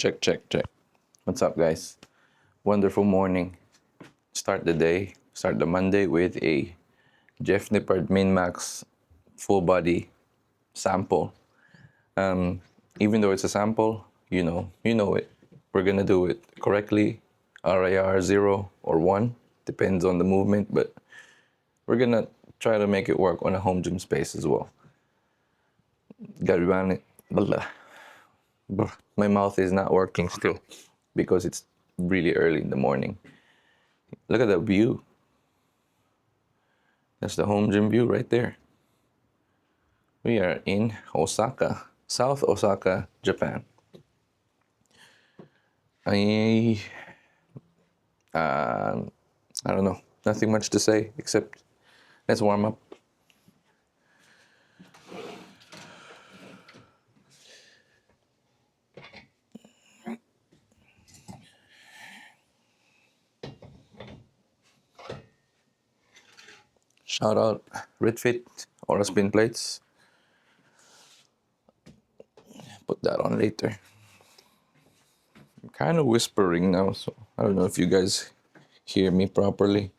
Check, check, check. What's up, guys? Wonderful morning. Start the Monday with a Jeff Nippard Min Max full body sample. Even though it's a sample, you know it. We're gonna do it correctly, RIR 0 or 1, depends on the movement, but we're gonna try to make it work on a home gym space as well. Gotta run it. My mouth is not working still because it's really early in the morning. Look at that view. That's the home gym view right there. We are in Osaka, South Osaka, Japan. I don't know. Nothing much to say except let's warm up. Shout out Ritfit or spin plates. Put that on later. I'm kind of whispering now, so I don't know if you guys hear me properly.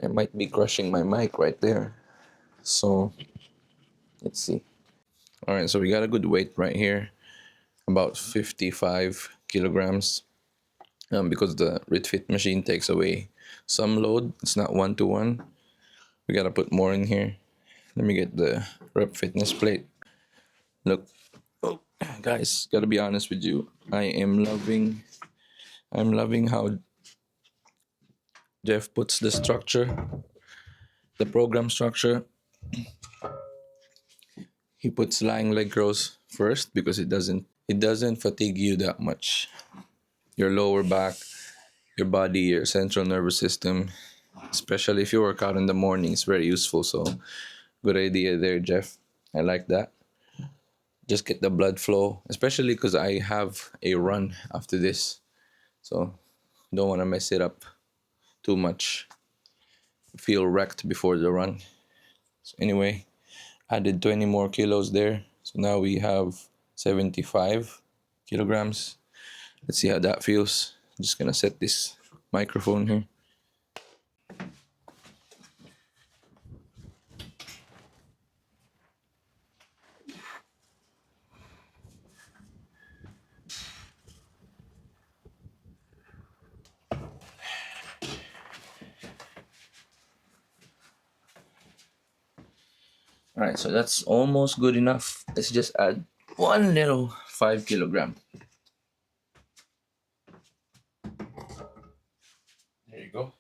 I might be crushing my mic right there. So let's see. All right, so we got a good weight right here, about 55 kilograms. Because the Ritfit machine takes away some load, it's not 1-to-1. We gotta put more in here. Let me get the rep fitness plate. Look, oh, guys, gotta be honest with you. I'm loving how Jeff puts the structure, the program structure. He puts lying leg curls first because it doesn't fatigue you that much. Your lower back, your body, your central nervous system, especially if you work out in the morning, it's very useful. So good idea there, Jeff. I like that. Just get the blood flow, especially because I have a run after this. So don't want to mess it up too much. Feel wrecked before the run. So anyway, added 20 more kilos there. So now we have 75 kilograms. Let's see how that feels. I'm just gonna set this microphone here. All right, so that's almost good enough. Let's just add one little 5 kilogram. There you go.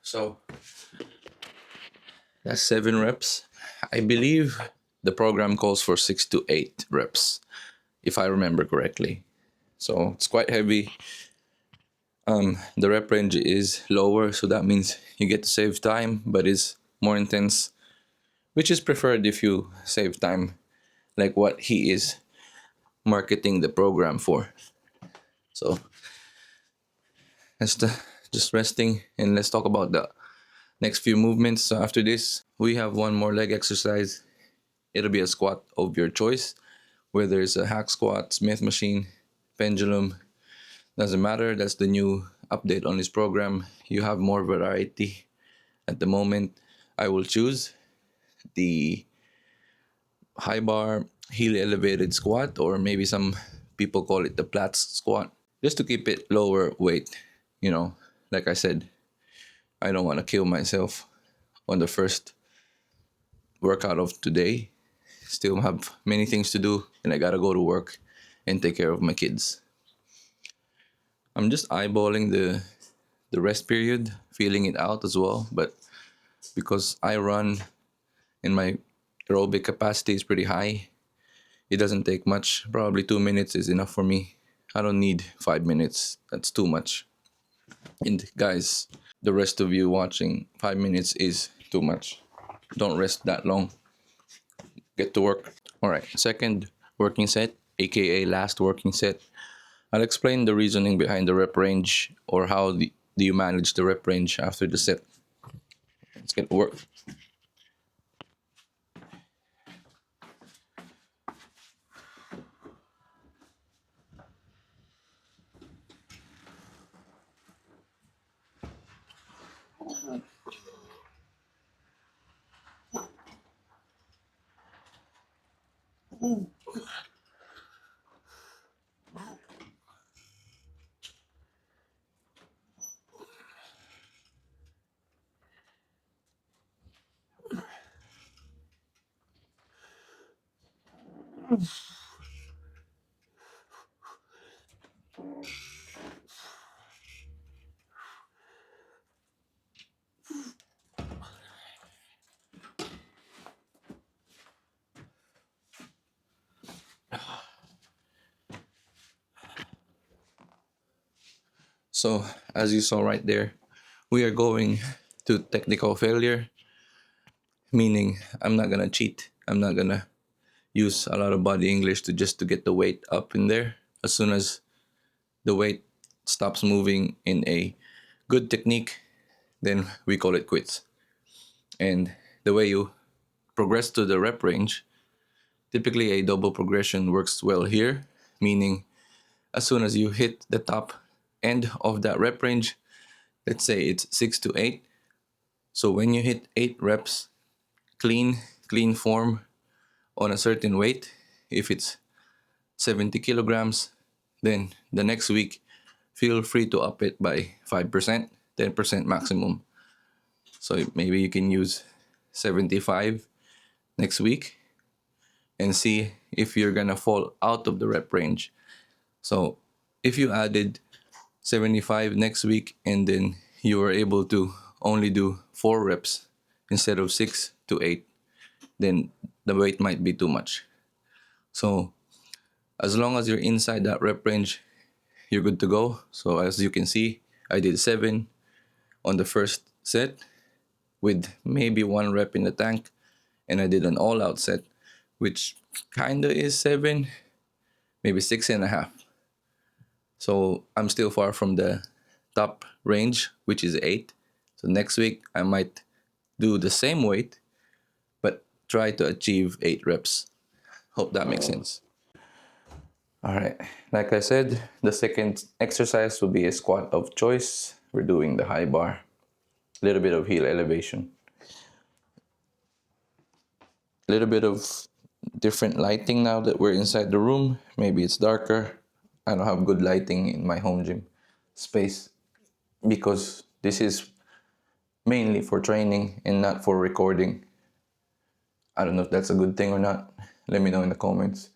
So that's 7 reps. I believe the program calls for 6 to 8 reps, if I remember correctly. So it's quite heavy. The rep range is lower, so that means you get to save time, but it's more intense, which is preferred if you save time, like what he is marketing the program for. So that's just resting, and let's talk about the next few movements. So after this, we have one more leg exercise. It'll be a squat of your choice, whether it's a hack squat, Smith machine, pendulum, doesn't matter. That's the new update on this program. You have more variety. At the moment, I will choose the high bar heel elevated squat or maybe some People call it the Platz squat. Just to keep it lower weight, you know, like I said, I don't want to kill myself on the first workout of today. Still have many things to do, and I gotta go to work and take care of my kids. I'm just eyeballing the rest period, feeling it out as well. But because I run and my aerobic capacity is pretty high, it doesn't take much. Probably 2 minutes is enough for me. I don't need 5 minutes. That's too much. And guys, the rest of you watching, 5 minutes is too much. Don't rest that long. Get to work. All right, second working set, aka last working set. I'll explain the reasoning behind the rep range, or how do you manage the rep range after the set. Let's get to work. So, as you saw right there, we are going to technical failure, meaning I'm not gonna cheat. I'm not gonna use a lot of body English to get the weight up in there. As soon as the weight stops moving in a good technique, then we call it quits. And the way you progress to the rep range, typically a double progression works well here, meaning as soon as you hit the top end of that rep range, let's say it's 6 to 8. So when you hit 8 reps, clean form on a certain weight, if it's 70 kilograms, then the next week, feel free to up it by 5%, 10% maximum. So maybe you can use 75 next week and see if you're gonna fall out of the rep range. So if you added 75 next week and then you were able to only do 4 reps instead of 6 to 8, then the weight might be too much. So as long as you're inside that rep range, you're good to go. So as you can see, I did 7 on the first set with maybe 1 rep in the tank, and I did an all-out set, which kinda is 7, maybe 6.5. So I'm still far from the top range, which is 8. So next week I might do the same weight, but try to achieve 8 reps. Hope that makes sense. All right, like I said, the second exercise will be a squat of choice. We're doing the high bar, a little bit of heel elevation, a little bit of different lighting now that we're inside the room. Maybe it's darker. I don't have good lighting in my home gym space because this is mainly for training and not for recording. I don't know if that's a good thing or not. Let me know in the comments.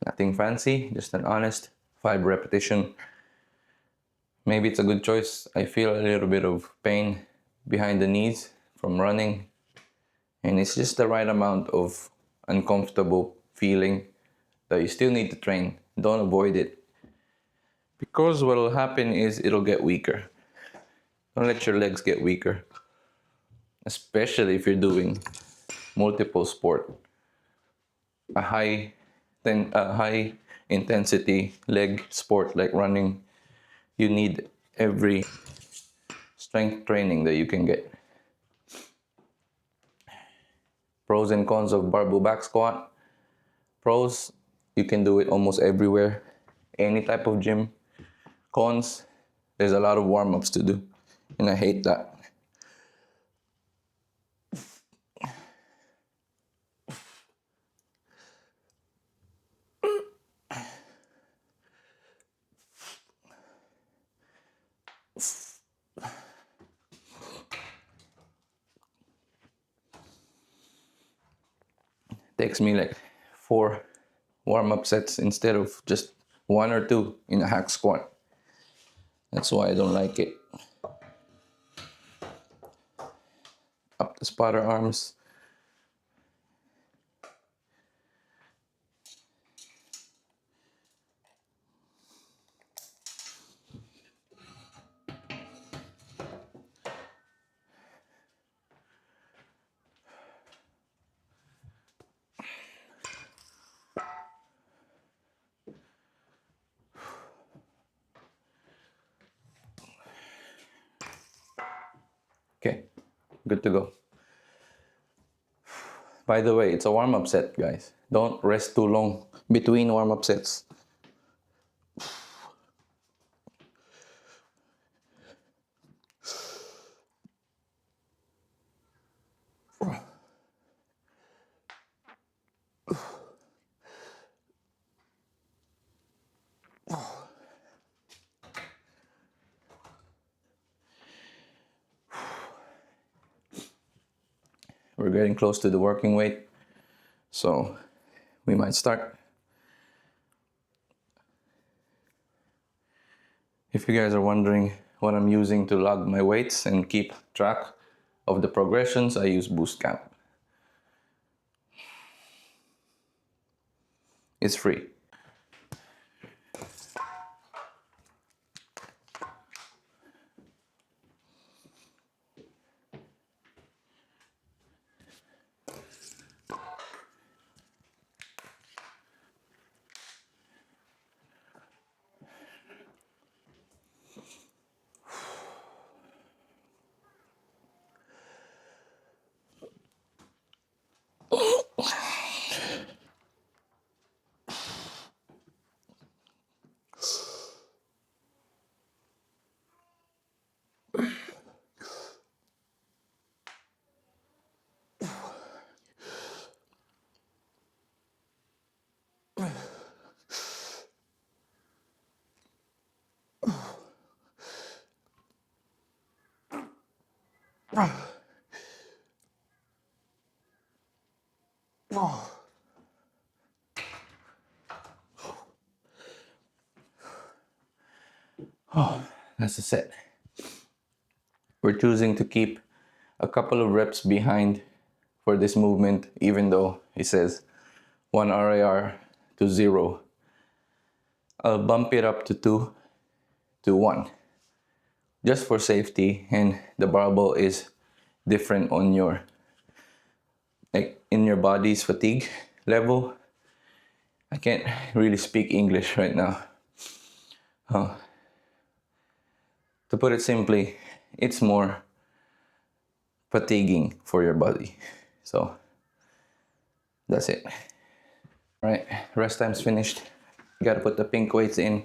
Nothing fancy, just an honest 5 repetition. Maybe it's a good choice. I feel a little bit of pain behind the knees from running, and it's just the right amount of uncomfortable feeling that you still need to train. Don't avoid it, because what will happen is it'll get weaker. Don't let your legs get weaker, especially if you're doing multiple sport. A high intensity leg sport like running, you need every strength training that you can get. Pros and cons of barbell back squat. Pros, you can do it almost everywhere, any type of gym. Cons, there's a lot of warm-ups to do. And I hate that. Takes me like 4 warm-up sets instead of just 1 or 2 in a hack squat. That's why I don't like it. Up the spotter arms. Okay, good to go. By the way, it's a warm-up set, guys. Don't rest too long between warm-up sets. We're getting close to the working weight, so we might start. If you guys are wondering what I'm using to log my weights and keep track of the progressions, I use Boost Camp. It's free. Oh, that's a set. We're choosing to keep a couple of reps behind for this movement, even though it says 1 RIR to 0. I'll bump it up to 2 to 1, just for safety, and the barbell is different on your, like, in your body's fatigue level. I can't really speak English right now. To put it simply, it's more fatiguing for your body. So that's it. All right, rest time's finished. You gotta put the pink weights in.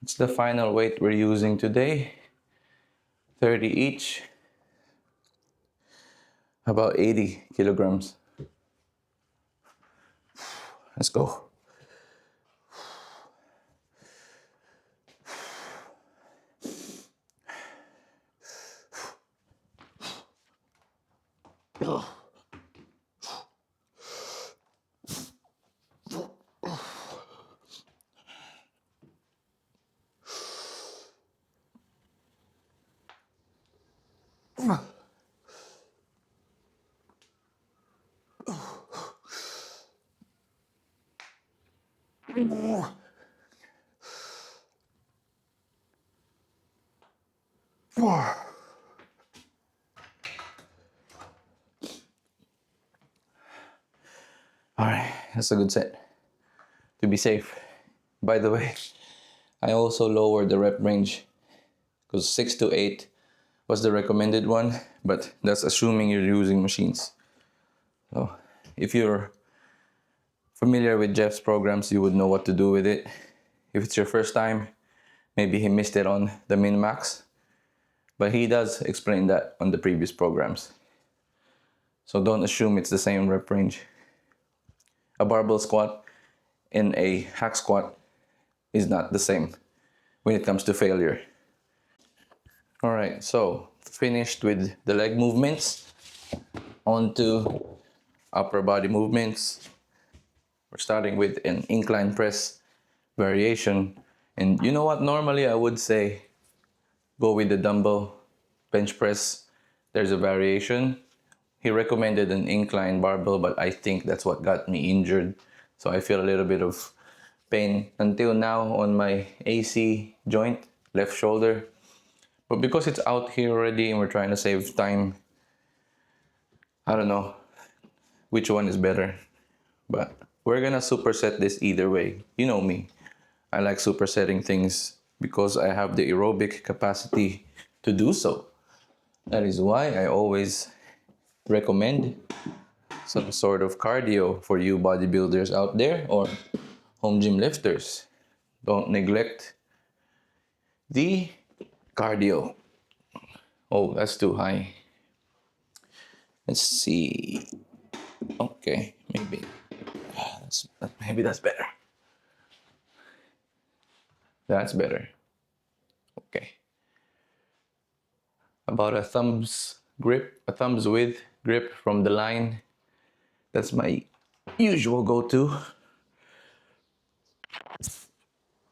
It's the final weight we're using today. 30 each. About 80 kilograms. Let's go. That's a good set to be safe. By the way, I also lowered the rep range because 6 to 8 was the recommended one, but that's assuming you're using machines. So if you're familiar with Jeff's programs, you would know what to do with it. If it's your first time, maybe he missed it on the min-max, but he does explain that on the previous programs. So don't assume it's the same rep range. A barbell squat and a hack squat is not the same when it comes to failure. All right, so finished with the leg movements. On to upper body movements. We're starting with an incline press variation. And you know what? Normally I would say go with the dumbbell bench press. There's a variation. He recommended an incline barbell, but I think that's what got me injured. So I feel a little bit of pain until now on my AC joint, left shoulder. But because it's out here already and we're trying to save time, I don't know which one is better. But we're gonna superset this either way. You know me. I like supersetting things because I have the aerobic capacity to do so. That is why I always recommend some sort of cardio for you bodybuilders out there or home gym lifters. Don't neglect the cardio. Oh, that's too high. Let's see. Okay, maybe that's better. That's better. Okay. About a thumb's width grip from the line. That's my usual go-to.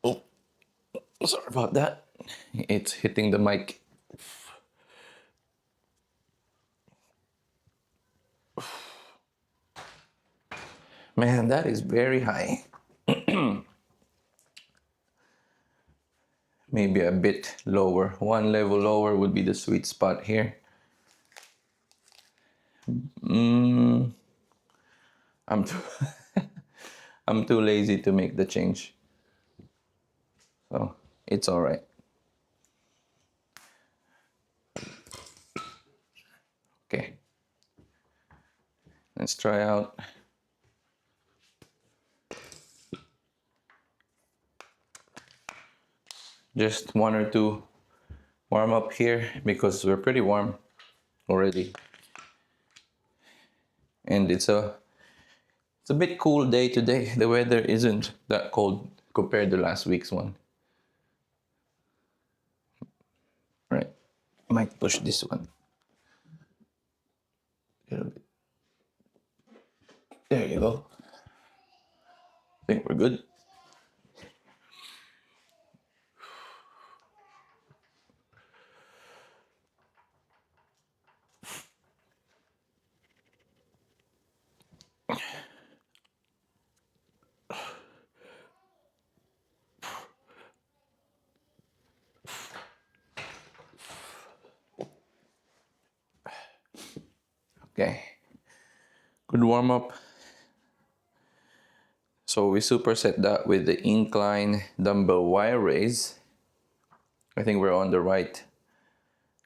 Oh, sorry about that. It's hitting the mic. Man, that is very high. Maybe a bit lower. One level lower would be the sweet spot here. I'm too I'm too lazy to make the change. So it's all right. Okay. Let's try out. Just one or two warm up here because we're pretty warm already. And it's a bit cool day today. The weather isn't that cold compared to last week's one. Right. Might push this one a little bit. There you go. I think we're good. Okay. Good warm up. So we superset that with the incline dumbbell wire raise. I think we're on the right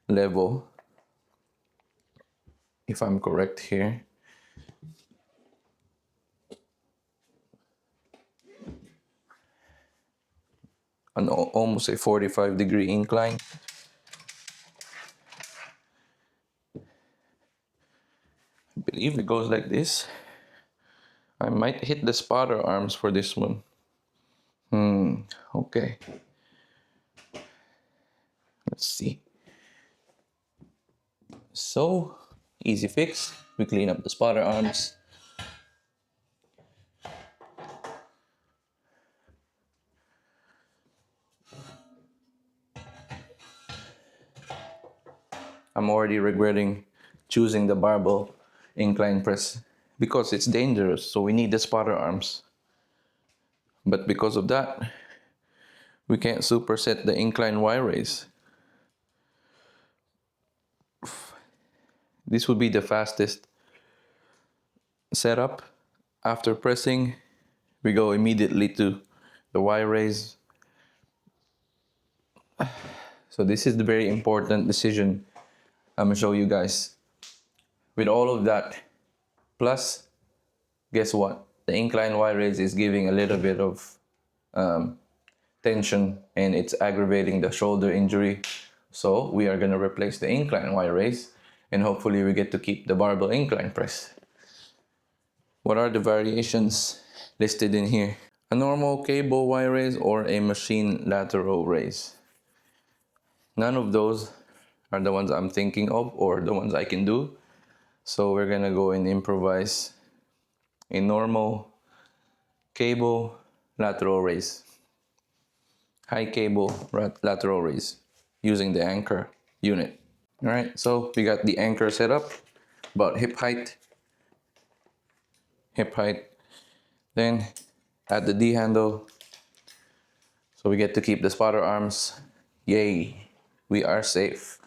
level, if I'm correct here. Almost a 45-degree incline. I believe it goes like this. I might hit the spotter arms for this one. Okay. Let's see. So, easy fix. We clean up the spotter arms. I'm already regretting choosing the barbell incline press because it's dangerous, so we need the spotter arms. But because of that, we can't superset the incline wire raise. This would be the fastest setup After pressing, we go immediately to the Y raise. So this is the very important decision I'm gonna show you guys. With all of that, plus, guess what? The incline Y raise is giving a little bit of tension, and it's aggravating the shoulder injury. So we are gonna replace the incline Y raise, and hopefully we get to keep the barbell incline press. What are the variations listed in here? A normal cable Y raise or a machine lateral raise. None of those are the ones I'm thinking of or the ones I can do. So we're gonna go and improvise a normal cable lateral raise. High cable lateral raise using the anchor unit. All right, so we got the anchor set up, about hip height. Then add the D handle. So we get to keep the spotter arms. Yay, we are safe.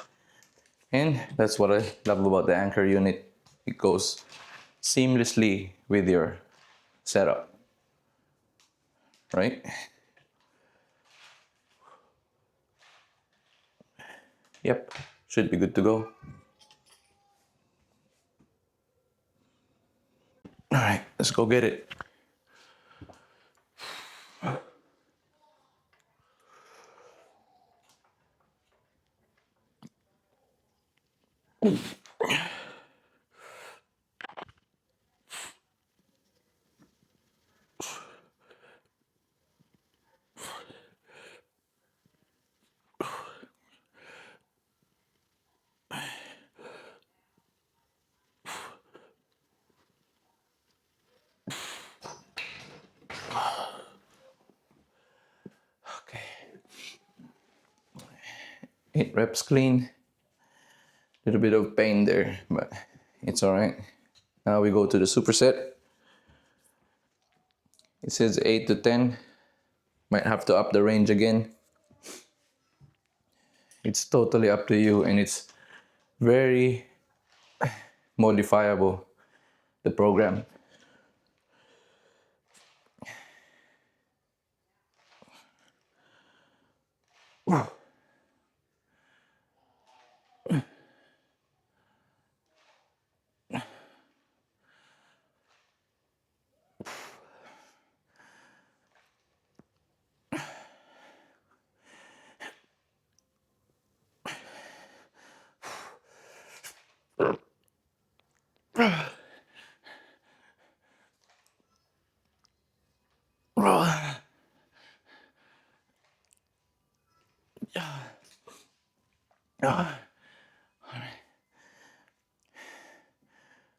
And that's what I love about the anchor unit. It goes seamlessly with your setup, right? Yep, should be good to go. All right, let's go get it. Okay. 8 reps clean. Little bit of pain there, but it's all right. Now we go to the superset. It says 8 to 10. Might have to up the range again. It's totally up to you, and it's very modifiable, the program.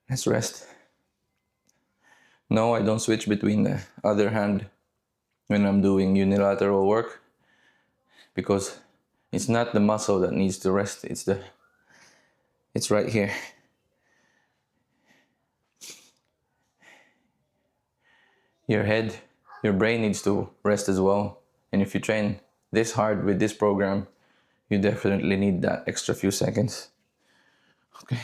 Let's rest. No, I don't switch between the other hand when I'm doing unilateral work, because it's not the muscle that needs to rest, it's right here. Your head, your brain needs to rest as well. And if you train this hard with this program, you definitely need that extra few seconds. Okay.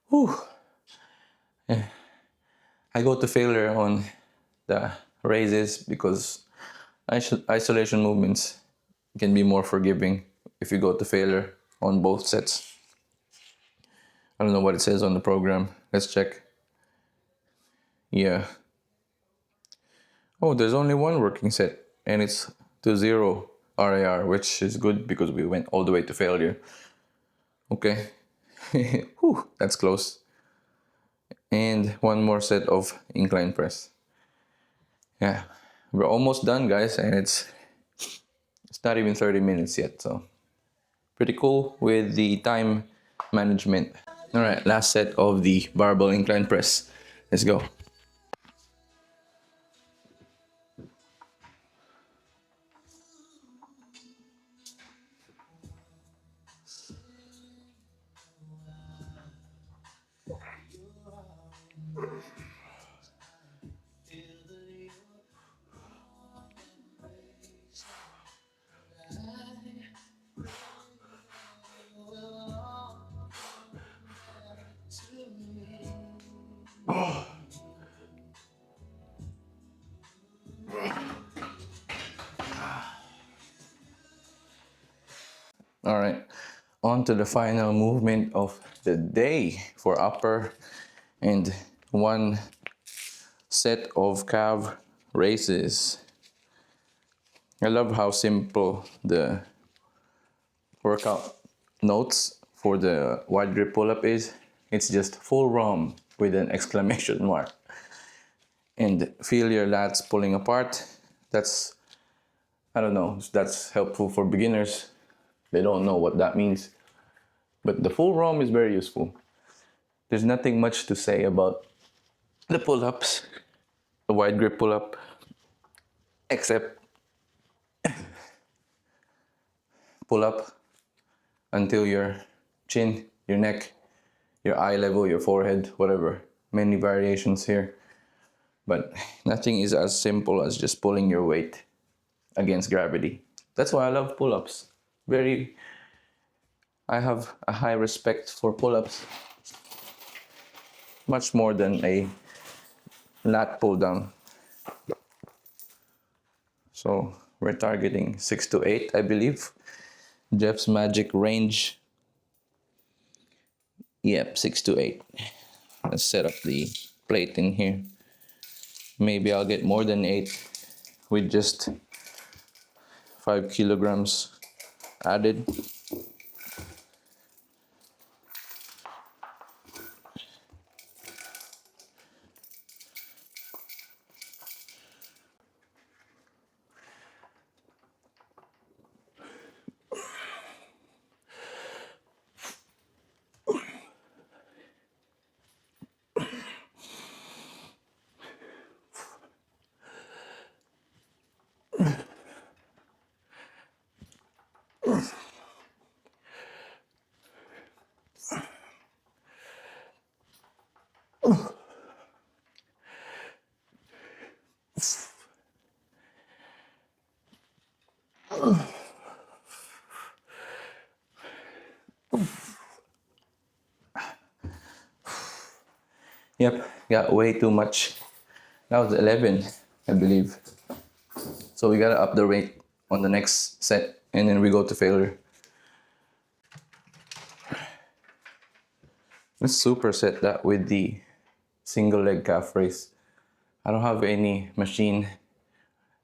Whew. Yeah. I go to failure on the raises because isolation movements can be more forgiving if you go to failure on both sets. I don't know what it says on the program. Let's check. Yeah. Oh, there's only one working set, and it's to 0 RAR, which is good because we went all the way to failure. Okay. Whew, that's close. and one more set of incline press. Yeah, we're almost done, guys, and it's not even 30 minutes yet, so pretty cool with the time management. All right, last set of the barbell incline press. Let's go. All right, on to the final movement of the day for upper and one set of calf raises. I love how simple the workout notes for the wide grip pull-up is. It's just full ROM with an exclamation mark. And feel your lats pulling apart. That's, I don't know, that's helpful for beginners. They don't know what that means. But the full ROM is very useful. There's nothing much to say about the pull-ups, the wide grip pull-up, except pull up until your chin, your neck, your eye level, your forehead, whatever. Many variations here. But nothing is as simple as just pulling your weight against gravity. That's why I love pull-ups. I have a high respect for pull-ups. Much more than a lat pull down. So we're targeting 6 to 8, I believe. Jeff's magic range. Yep, 6 to 8. Let's set up the plate in here. Maybe I'll get more than 8 with just 5 kilograms added. Yep, got way too much. That was 11, I believe. So we gotta up the rate on the next set and then we go to failure. Let's superset that with the single leg calf raise. I don't have any machine,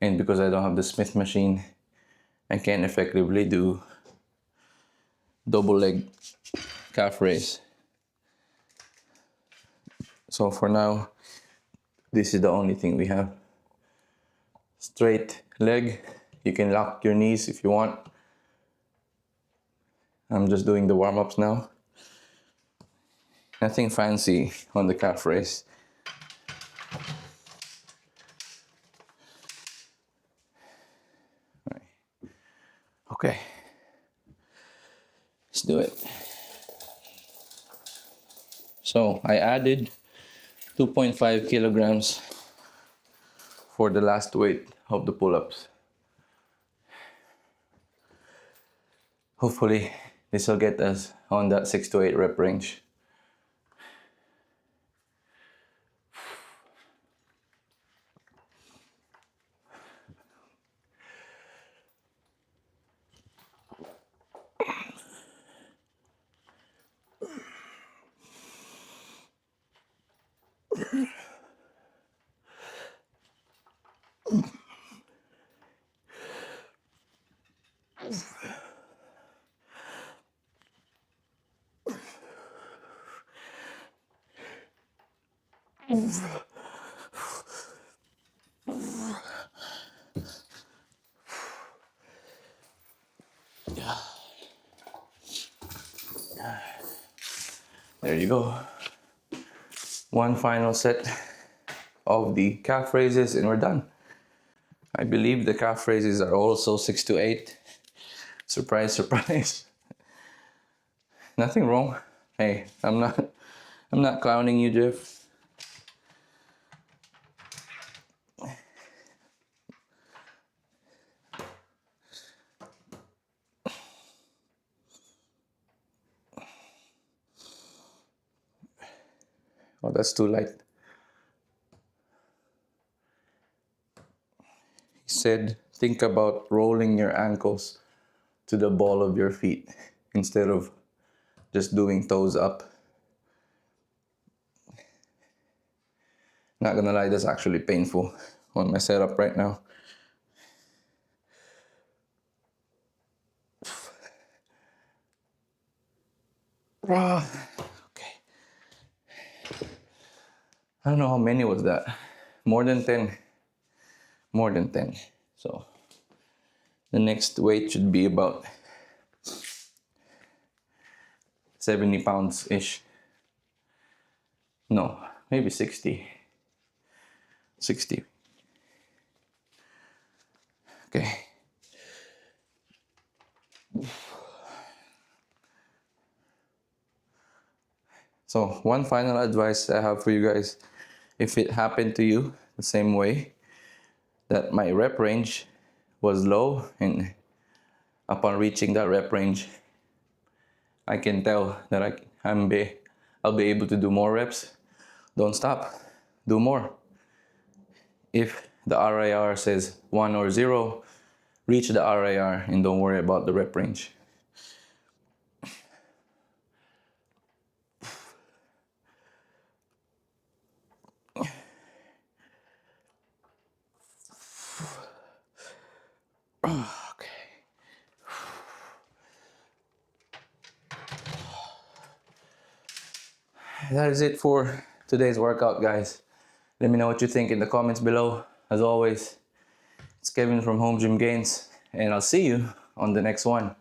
and because I don't have the Smith machine, I can't effectively do double leg calf raise. So for now, this is the only thing we have. Straight leg. You can lock your knees if you want. I'm just doing the warm-ups now. Nothing fancy on the calf raise. Right. Okay. Let's do it. So I added 2.5 kilograms for the last weight of the pull-ups. Hopefully this will get us on that 6 to 8 rep range. There you go. One final set of the calf raises and we're done. I believe the calf raises are also 6 to 8. Surprise, surprise. Nothing wrong. Hey, I'm not clowning you, Jeff. Oh, that's too light. He said, think about rolling your ankles to the ball of your feet instead of just doing toes up. Not gonna lie, that's actually painful on my setup right now. Okay. I don't know how many was that. More than 10. More than 10. So the next weight should be about 70 pounds-ish. No, maybe 60. 60. Okay. So one final advice I have for you guys, if it happened to you the same way, that my rep range was low and upon reaching that rep range, I can tell that I'll be able to do more reps. Don't stop, do more. If the RIR says 1 or 0, reach the RIR and don't worry about the rep range. Okay. That is it for today's workout, guys. Let me know what you think in the comments below. As always, it's Kevin from Home Gym Gains, and I'll see you on the next one.